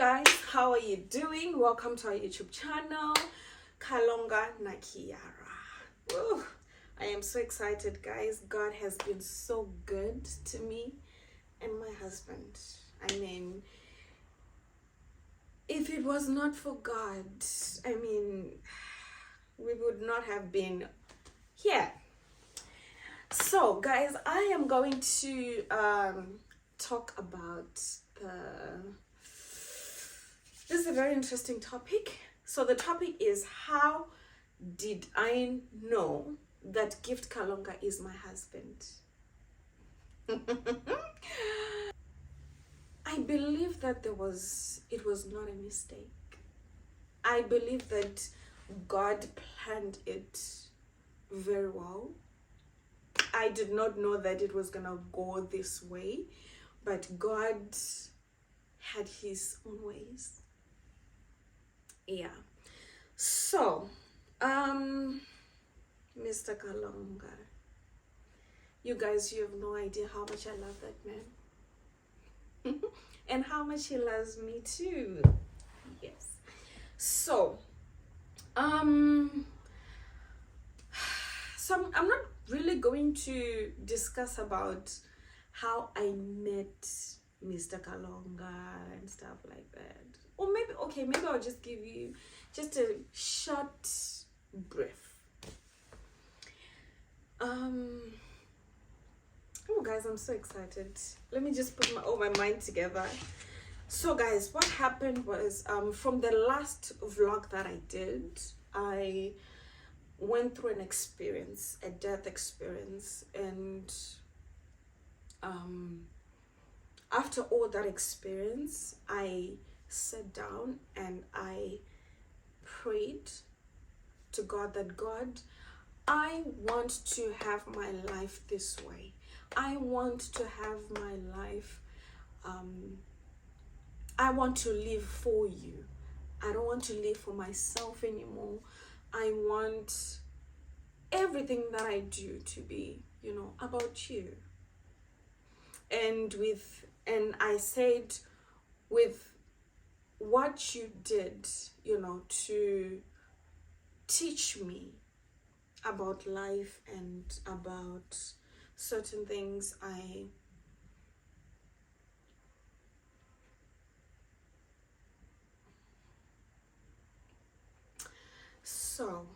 guys, how are you doing? Welcome to our YouTube channel, Kalonga na Kiara. Woo. I am so excited, guys. God has been so good to me and my husband. I mean, if it was not for God, we would not have been here. So guys, I am going to talk about this is a very interesting topic. So the topic is, how did I know that Gift Kalonga is my husband? I believe that it was not a mistake. I believe that God planned it very well. I did not know that it was gonna go this way, but God had his own ways. Yeah. So, Mr. Kalonga, you guys, you have no idea how much I love that man. And how much he loves me too. Yes. So, I'm not really going to discuss about how I met Mr. Kalonga and stuff like that. Or maybe I'll just give you just a short brief. Oh guys, I'm so excited. Let me just put my mind together. So guys, what happened was, from the last vlog that I did, I went through an experience, a death experience, and after all that experience, I sat down and I prayed to God that, God, I want to have my life this way. I want to have my life, I want to live for you. I don't want to live for myself anymore. I want everything that I do to be, about you. And I said, with what you did, to teach me about life and about certain things, So,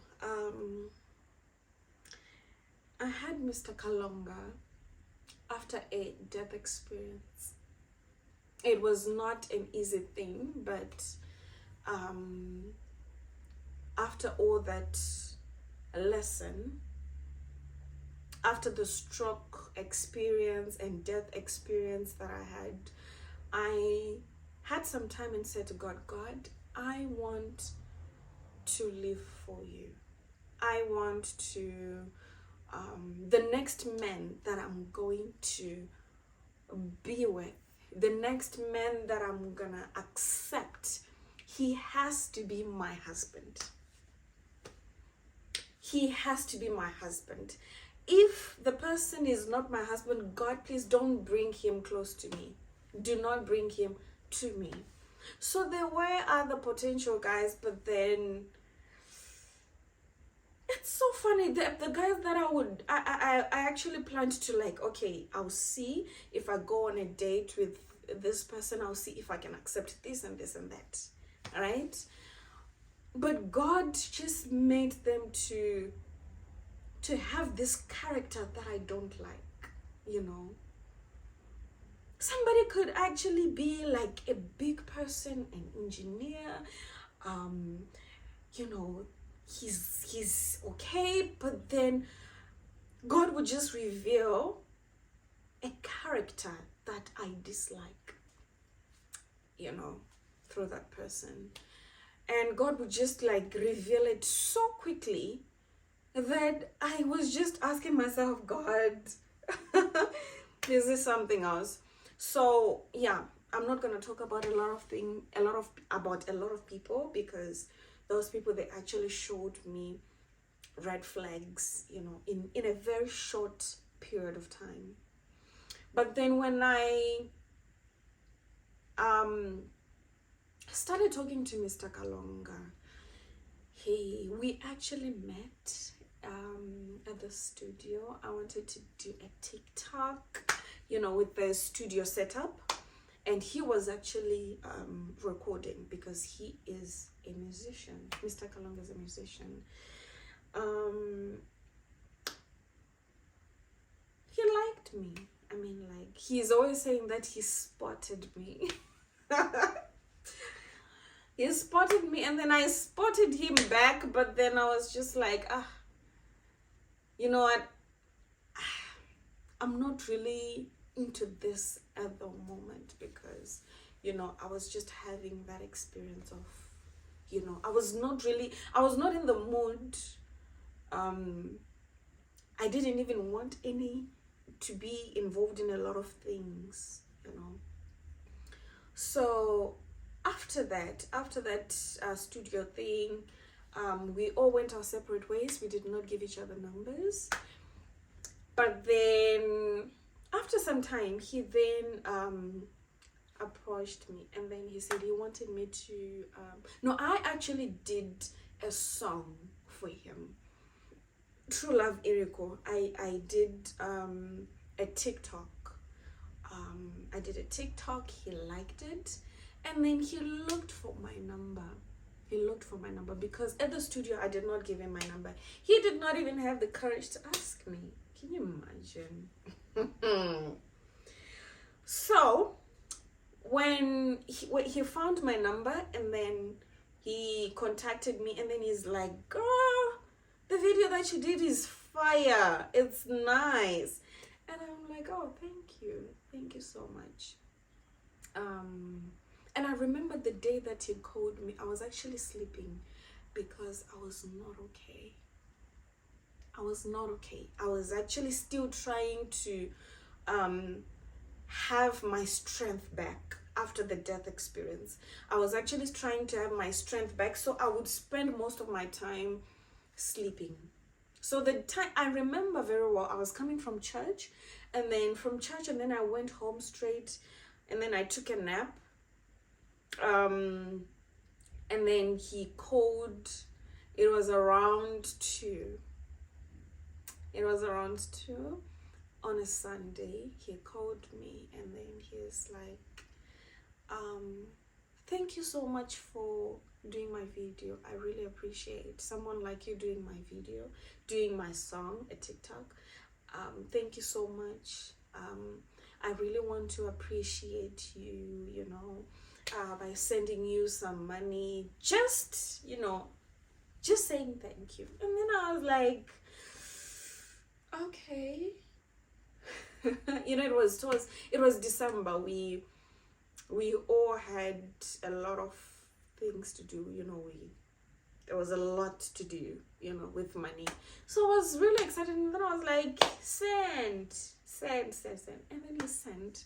I had Mr. Kalonga after a death experience. It was not an easy thing, but after all that lesson, after the stroke experience and death experience that I had some time and said to God, God, I want to live for you. I want to, the next man that I'm going to be with, the next man that I'm gonna accept, he has to be my husband. He has to be my husband. If the person is not my husband, God, please don't bring him close to me. Do not bring him to me. So there were other potential guys, but then it's so funny, the guys that I actually planned to, like, okay, I'll see if I go on a date with this person, I'll see if I can accept this and this and that, all right? But God just made them to have this character that I don't like, Somebody could actually be like a big person, an engineer, he's okay, but then God would just reveal a character that I dislike, through that person. And God would just like reveal it so quickly that I was just asking myself, God, is this something else? So yeah, I'm not gonna talk about a lot of people, because those people, they actually showed me red flags, in a very short period of time. But then when I started talking to Mr. Kalonga. We actually met at the studio. I wanted to do a TikTok, with the studio setup, and he was actually recording because he is a musician. Mr. Kalonga is a musician. He liked me. I mean, like, he's always saying that he spotted me. He spotted me, and then I spotted him back, but then I was just like, you know what? I'm not really into this at the moment because, I was just having that experience of, I was not in the mood. I didn't even want to be involved in a lot of things, So after that studio thing, we all went our separate ways. We did not give each other numbers. But then after some time, he then approached me, and then he said he wanted me to no, I actually did a song for him, True Love Eriko. I did a TikTok. I did a TikTok. He liked it, and then he looked for my number. Because at the studio I did not give him my number. He did not even have the courage to ask me. Can you imagine? So when he found my number, and then he contacted me, and then he's like, girl, the video that you did is fire. It's nice. And I'm like, oh, thank you so much. And I remember the day that he called me, I was actually sleeping because I was not okay. I was actually still trying to have my strength back after the death experience. I was actually trying to have my strength back, so I would spend most of my time sleeping. So the time I remember very well, I was coming from church, and then I went home straight, and then I took a nap. And then he called. It was around 2 on a Sunday. He called me, and then he's like, thank you so much for doing my video. I really appreciate someone like you doing my video, doing my song, a TikTok. Thank you so much. I really want to appreciate you, by sending you some money, just saying thank you. And then I was like, okay. It was December. We all had a lot of things to do, there was a lot to do, with money. So I was really excited, and then I was like, send. And then he sent.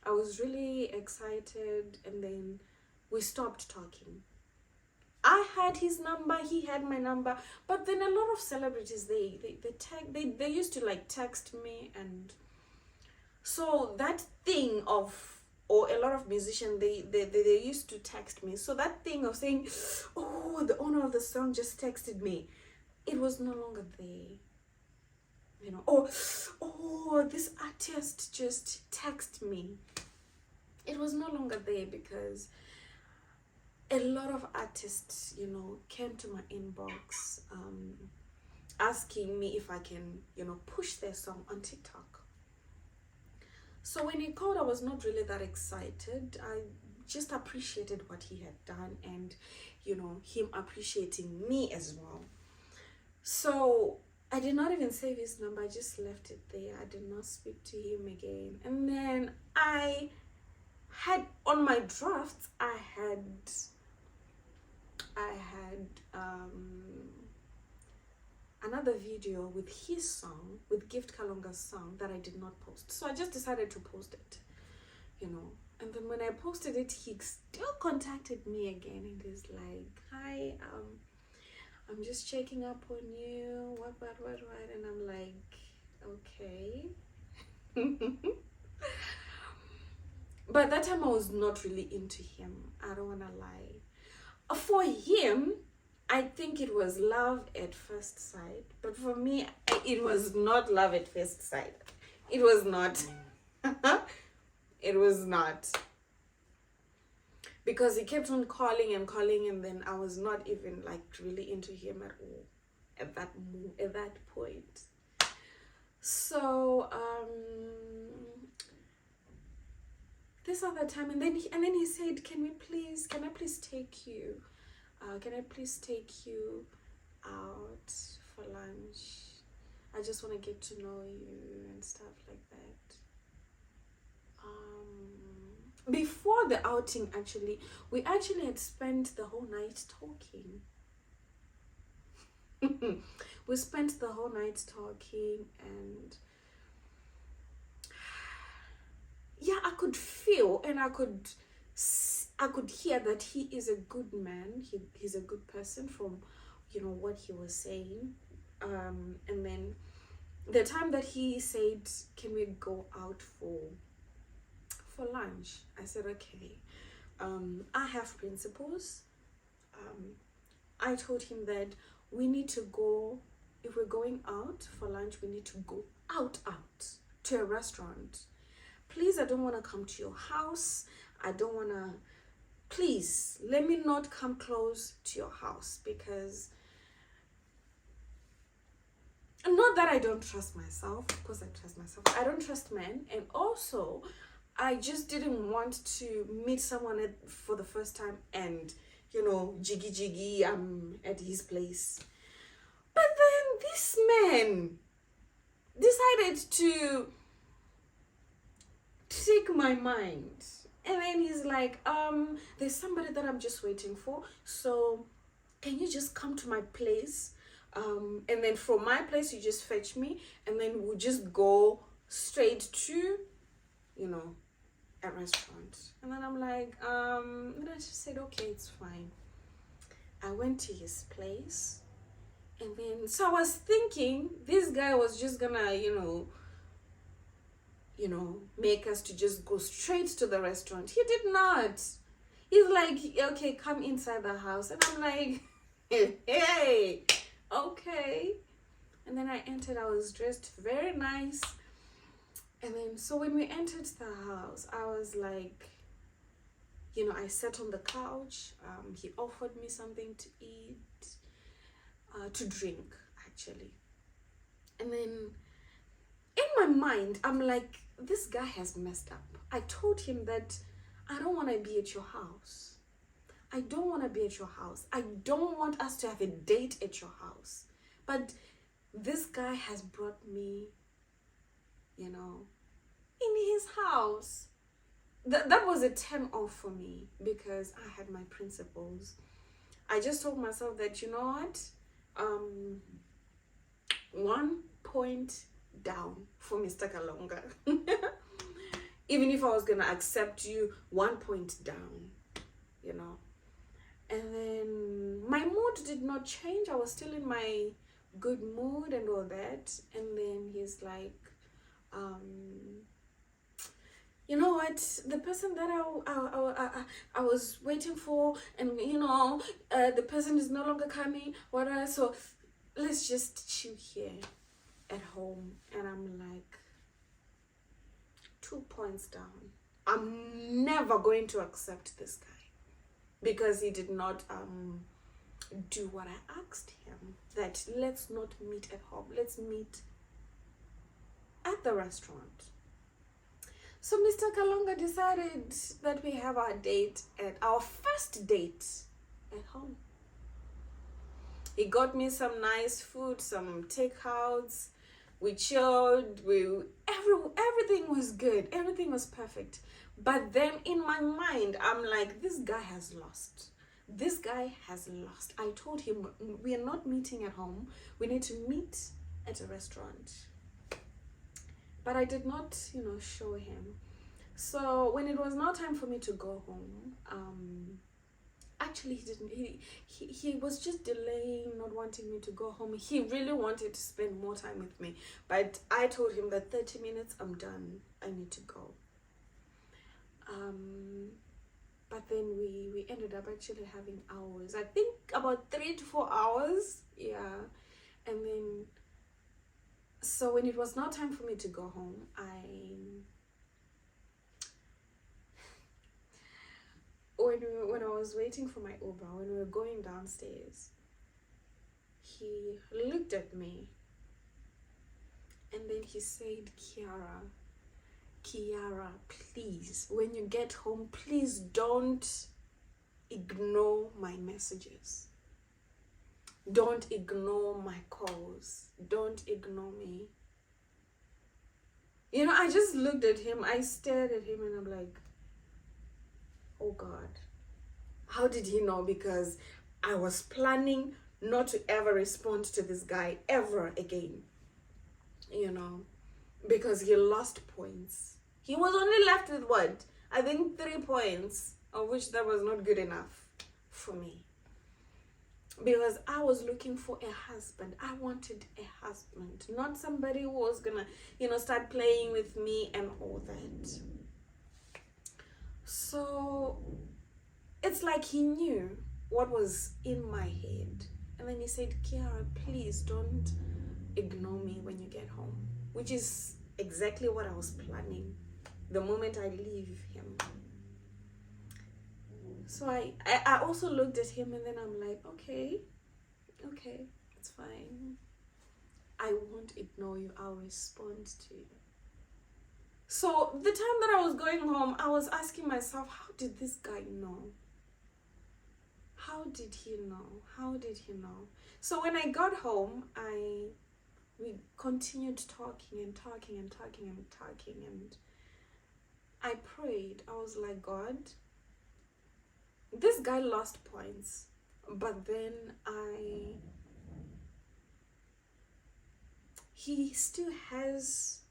I was really excited, and then we stopped talking. I had his number, he had my number, but then a lot of celebrities, they used to like text me, and so that thing of, or a lot of musicians, they used to text me. So that thing of saying, oh, the owner of the song just texted me, it was no longer there. Oh, this artist just texted me. It was no longer there because a lot of artists, came to my inbox asking me if I can, push their song on TikTok. So when he called, I was not really that excited. I just appreciated what he had done, and, him appreciating me as well. So I did not even save his number. I just left it there. I did not speak to him again. And then I had, on my drafts, I had another video with his song, with Gift Kalonga's song, that I did not post. So I just decided to post it, And then when I posted it, he still contacted me again, and he's like, hi, I'm just checking up on you, what, and I'm like, okay. By that time I was not really into him. I don't want to lie. For him, I think it was love at first sight, but for me, it was not love at first sight. It was not. It was not. Because he kept on calling, and then I was not even like really into him at all at that point. So this other time, and then he said, can I please take you out for lunch? I just want to get to know you and stuff like that. Before the outing, we had spent the whole night talking. We spent the whole night talking, and yeah, I could feel and I could hear that he is a good man. He's a good person from, what he was saying. And then the time that he said, can we go out for lunch? I said, okay. I have principles. I told him that we need to go, if we're going out for lunch, we need to go out to a restaurant. Please, I don't want to come to your house. Please, let me not come close to your house, because not that I don't trust myself. Of course I trust myself. I don't trust men. And also, I just didn't want to meet someone for the first time and, jiggy, I'm at his place. But then this man decided to take my mind. And then he's like, there's somebody that I'm just waiting for. So can you just come to my place? And then from my place, you just fetch me. And then we'll just go straight to, a restaurant. And then I'm like, and I just said, okay, it's fine. I went to his place. And then, so I was thinking this guy was just gonna, make us to just go straight to the restaurant. He did not. He's like, okay, come inside the house. And I'm like, hey, okay. And then I entered. I was dressed very nice. And then, so when we entered the house, I was like, I sat on the couch. He offered me something to eat, to drink, actually. And then in my mind, I'm like, this guy has messed up. I told him that I don't want to be at your house. I don't want to be at your house. I don't want us to have a date at your house. But this guy has brought me, in his house. That was a turn off for me, because I had my principles. I just told myself that, 1 point down for Mr. Kalonga. Even if I was gonna accept you, 1 point down, And then my mood did not change. I was still in my good mood and all that. And then he's like, you know what, the person that I was waiting for, and the person is no longer coming, whatever, so let's just chill here at home. And I'm like, 2 points down. I'm never going to accept this guy, because he did not do what I asked him, that let's not meet at home, let's meet at the restaurant. So Mr. Kalonga decided that we have our first date at home. He got me some nice food, some takeouts. We chilled. Everything was good. Everything was perfect. But then in my mind, I'm like, this guy has lost. This guy has lost. I told him we are not meeting at home. We need to meet at a restaurant. But I did not, show him. So when it was now time for me to go home, actually he was just delaying, not wanting me to go home. He really wanted to spend more time with me. But I told him that 30 minutes, I'm done. I need to go. But then we ended up actually having hours. I think about 3 to 4 hours. Yeah. And then, so when it was now time for me to go home, when I was waiting for my Uber, when we were going downstairs, he looked at me and then he said, Kiara, please, when you get home, please don't ignore my messages. Don't ignore my calls. Don't ignore me. You know, I just looked at him. I stared at him and I'm like, oh God, how did he know? Because I was planning not to ever respond to this guy ever again. You know, because he lost points. He was only left with what? I think 3 points, of which that was not good enough for me. Because I was looking for a husband. I wanted a husband, not somebody who was gonna, start playing with me and all that. So it's like he knew what was in my head. And then he said, Kiara, please don't ignore me when you get home. Which is exactly what I was planning the moment I leave him. So I also looked at him and then I'm like, okay, it's fine. I won't ignore you. I'll respond to you. So the time that I was going home, I was asking myself, how did this guy know? How did he know? How did he know? So when I got home, we continued talking and I prayed. I was like, God, this guy lost points, but then he still has,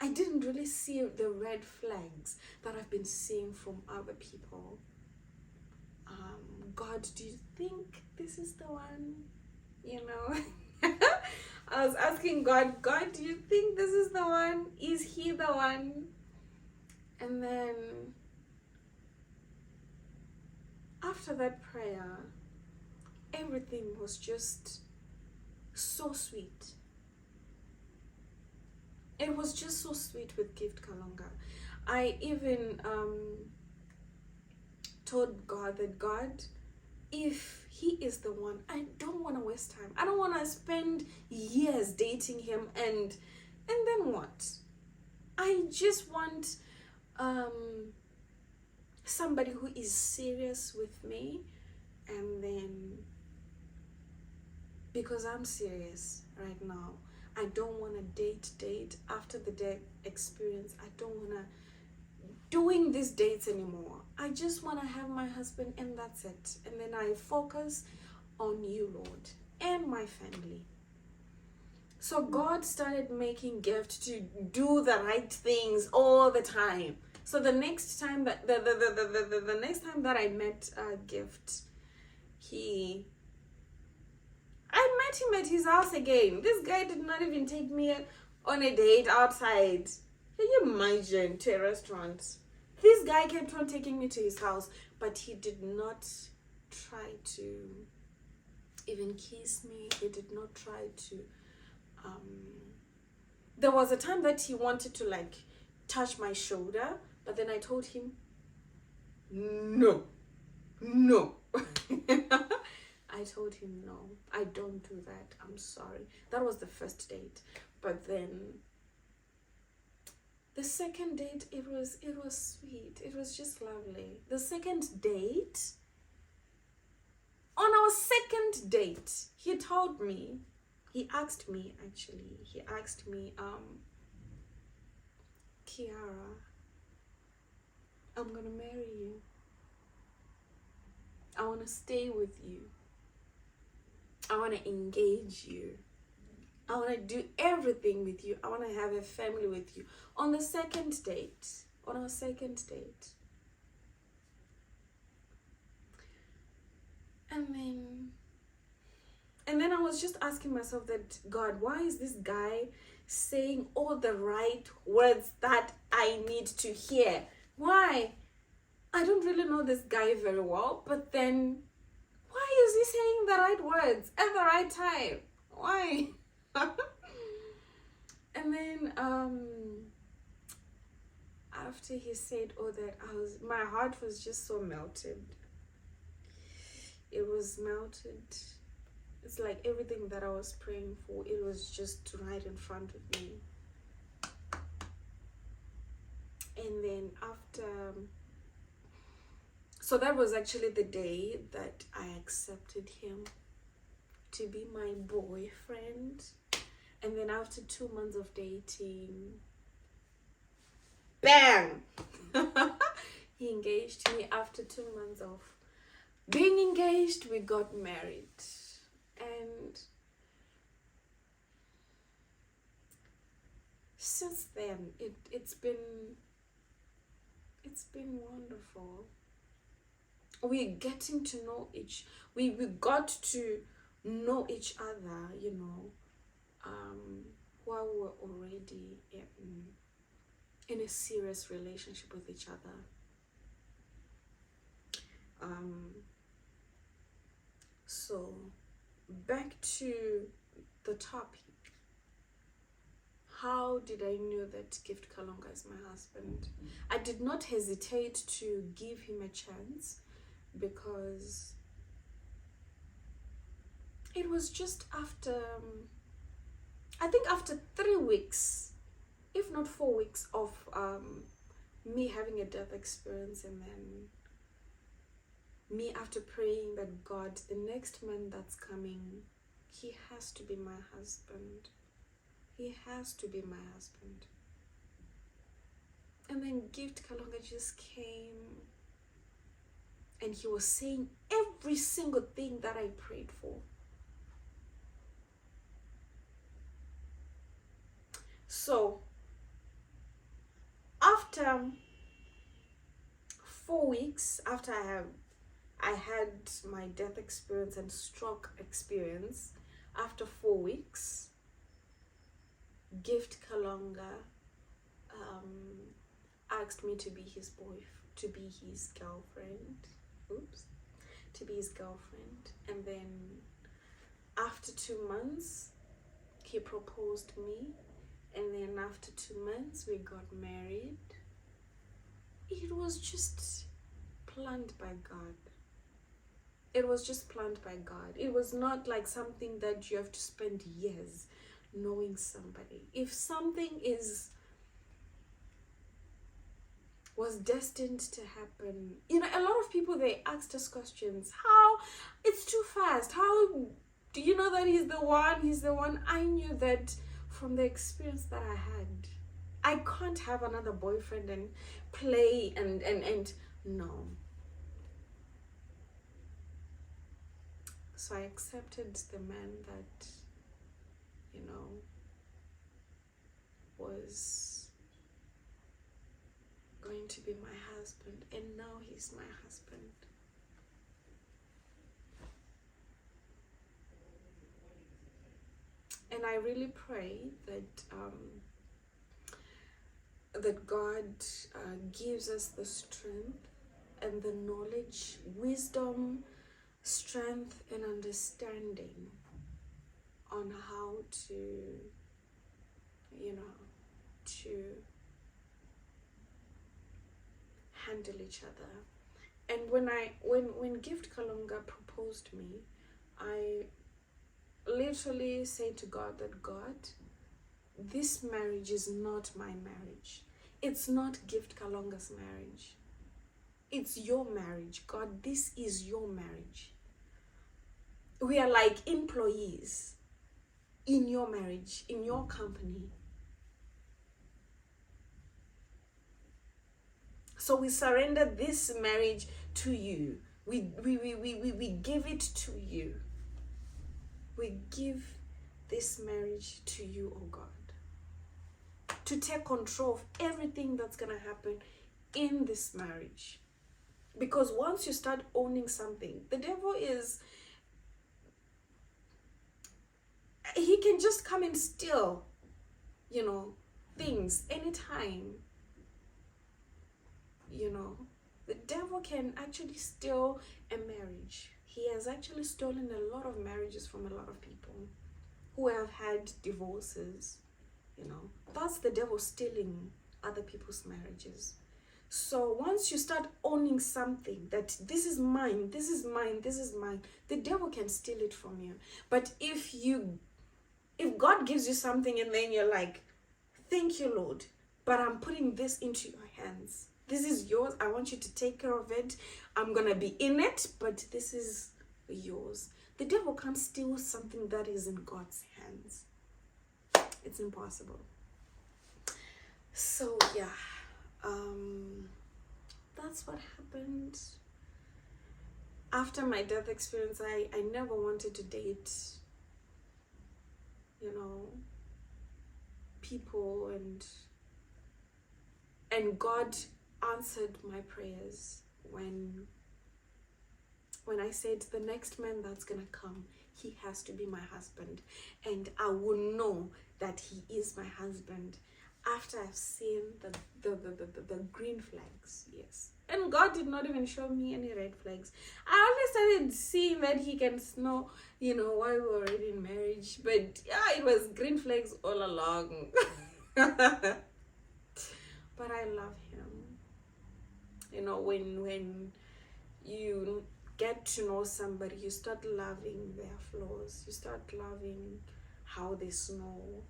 I didn't really see the red flags that I've been seeing from other people. God, do you think this is the one? I was asking God, do you think this is the one? Is he the one? And then after that prayer, everything was just so sweet. It was just so sweet with Gift Kalonga. I even told God that, God, if he is the one, I don't want to waste time. I don't want to spend years dating him and then what? I just want somebody who is serious with me, and then because I'm serious right now, I don't want to date after the date experience. I don't want to doing these dates anymore. I just want to have my husband and that's it. And then I focus on you, Lord, and my family. So God started making Gift to do the right things all the time. So the next time that the next time that I met Gift, I met him at his house again. This guy did not even take me on a date outside. Can you imagine, to a restaurant? This guy kept on taking me to his house, but he did not try to even kiss me. He did not try to there was a time that he wanted to touch my shoulder, but then I told him no. I told him no, I don't do that. I'm sorry. That was the first date. But then the second date, it was sweet. It was just lovely. The second date, on our second date, he asked me, Kiara, I'm gonna marry you. I want to stay with you. I want to engage you. I want to do everything with you. I want to have a family with you. On our second date. And then I was just asking myself that, God, why is this guy saying all the right words that I need to hear. Why? I don't really know this guy very well, but then why is he saying the right words at the right time? Why? And then after he said all that, my heart was just so melted. It was melted. It's like everything that I was praying for, it was just right in front of me. And then after, so that was actually the day that I accepted him to be my boyfriend. And then after 2 months of dating, bang! He engaged me. After 2 months of being engaged, we got married. And since then, it's been wonderful. We got to know each other, you know, while we're already in a serious relationship with each other. So back to the topic. How did I know that Gift Kalonga is my husband? I did not hesitate to give him a chance, because it was just after, I think after 3 weeks, if not 4 weeks of me having a death experience, and then me after praying that God, the next man that's coming, he has to be my husband. He has to be my husband. And then Gift Kalonga just came, and he was saying every single thing that I prayed for. So after 4 weeks, after I had my death experience and stroke experience, after 4 weeks, Gift Kalonga asked me to be his to be his girlfriend. To be his girlfriend. And then after 2 months, he proposed me. And then after 2 months, we got married. It was just planned by God. It was just planned by God. It was not like something that you have to spend years knowing somebody. If something was destined to happen, you know, a lot of people, they asked us questions. How? It's too fast. How do you know that he's the one? I knew that from the experience that I had. I can't have another boyfriend and play and no. So I accepted the man that, you know, was going to be my husband, and now he's my husband. And I really pray that that God gives us the strength and the knowledge, wisdom, strength and understanding on how to, you know, to handle each other. And when Gift Kalonga proposed me, I literally said to God that, God, this marriage is not my marriage. It's not Gift Kalonga's marriage. It's your marriage. God, this is your marriage. We are like employees in your marriage, in your company. So we surrender this marriage to you. We give it to you. We give this marriage to you, oh God, to take control of everything that's gonna happen in this marriage. Because once you start owning something, the devil he can just come and steal things anytime. The devil can actually steal a marriage. He has actually stolen a lot of marriages from a lot of people who have had divorces. That's the devil stealing other people's marriages. So once you start owning something that this is mine, this is mine, this is mine, the devil can steal it from you. But if God gives you something and then you're like, thank you, Lord, but I'm putting this into your hands. This is yours. I want you to take care of it. I'm going to be in it, but this is yours. The devil can't steal something that is in God's hands. It's impossible. So, yeah. That's what happened. After my death experience, I never wanted to date, people, and God answered my prayers when I said, the next man that's gonna come, he has to be my husband, and I will know that he is my husband after I've seen the green flags. Yes. And God did not even show me any red flags. I only started seeing that he can know, why we were already in marriage. But yeah, it was green flags all along. But I love him. When you get to know somebody, you start loving their flaws. You start loving how they snore.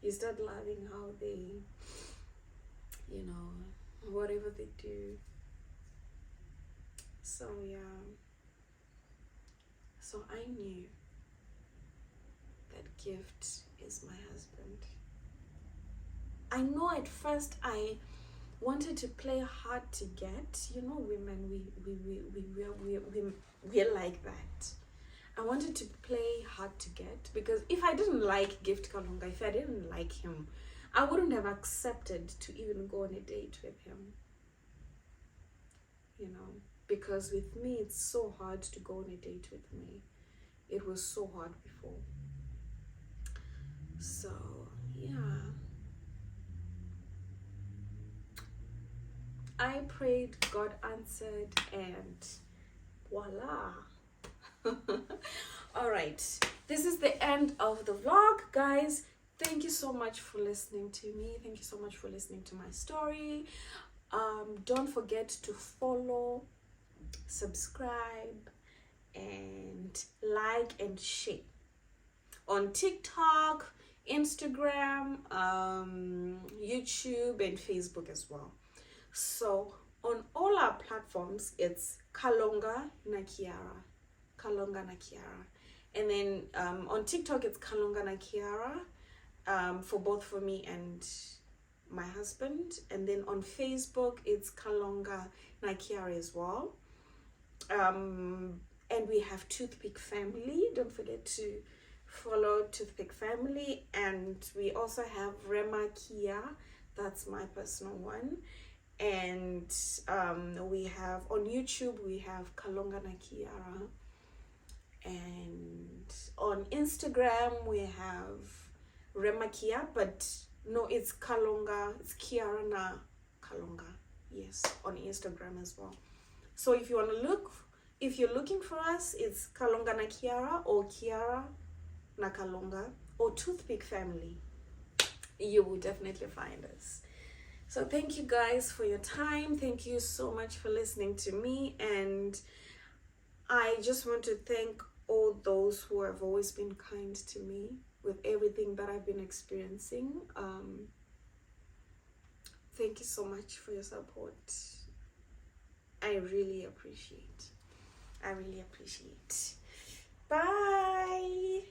You start loving how they, whatever they do. So yeah. So I knew that gift is my husband. I know at first I wanted to play hard to get. Women, we're like that. I wanted to play hard to get, because if I didn't like Gift Kalonga, if I didn't like him, I wouldn't have accepted to even go on a date with him. Because with me, it's so hard to go on a date with me. It was so hard before. So, yeah. I prayed, God answered, and voila. All right, this is the end of the vlog, guys. Thank you so much for listening to me. Thank you so much for listening to my story. Don't forget to follow, subscribe, and like and share on TikTok, Instagram, YouTube, and Facebook as well. So on all our platforms, it's Kalonga na Kiara. Kalonga na Kiara. And then on TikTok, it's Kalonga na Kiara, for me and my husband. And then on Facebook, it's Kalonga na Kiara as well. And we have Toothpick Family. Don't forget to follow Toothpick Family. And we also have Rema Kia. That's my personal one. And we have on YouTube, we have Kalonga na Kiara. And on Instagram, we have Rema Kia, but no, it's Kalonga, it's Kiara na Kalonga. Yes, on Instagram as well. So if you want to look, if you're looking for us, it's Kalonga na Kiara or Kiara na Kalonga or Toothpick Family. You will definitely find us. So thank you guys for your time. Thank you so much for listening to me. And I just want to thank all those who have always been kind to me with everything that I've been experiencing. Thank you so much for your support. I really appreciate. Bye.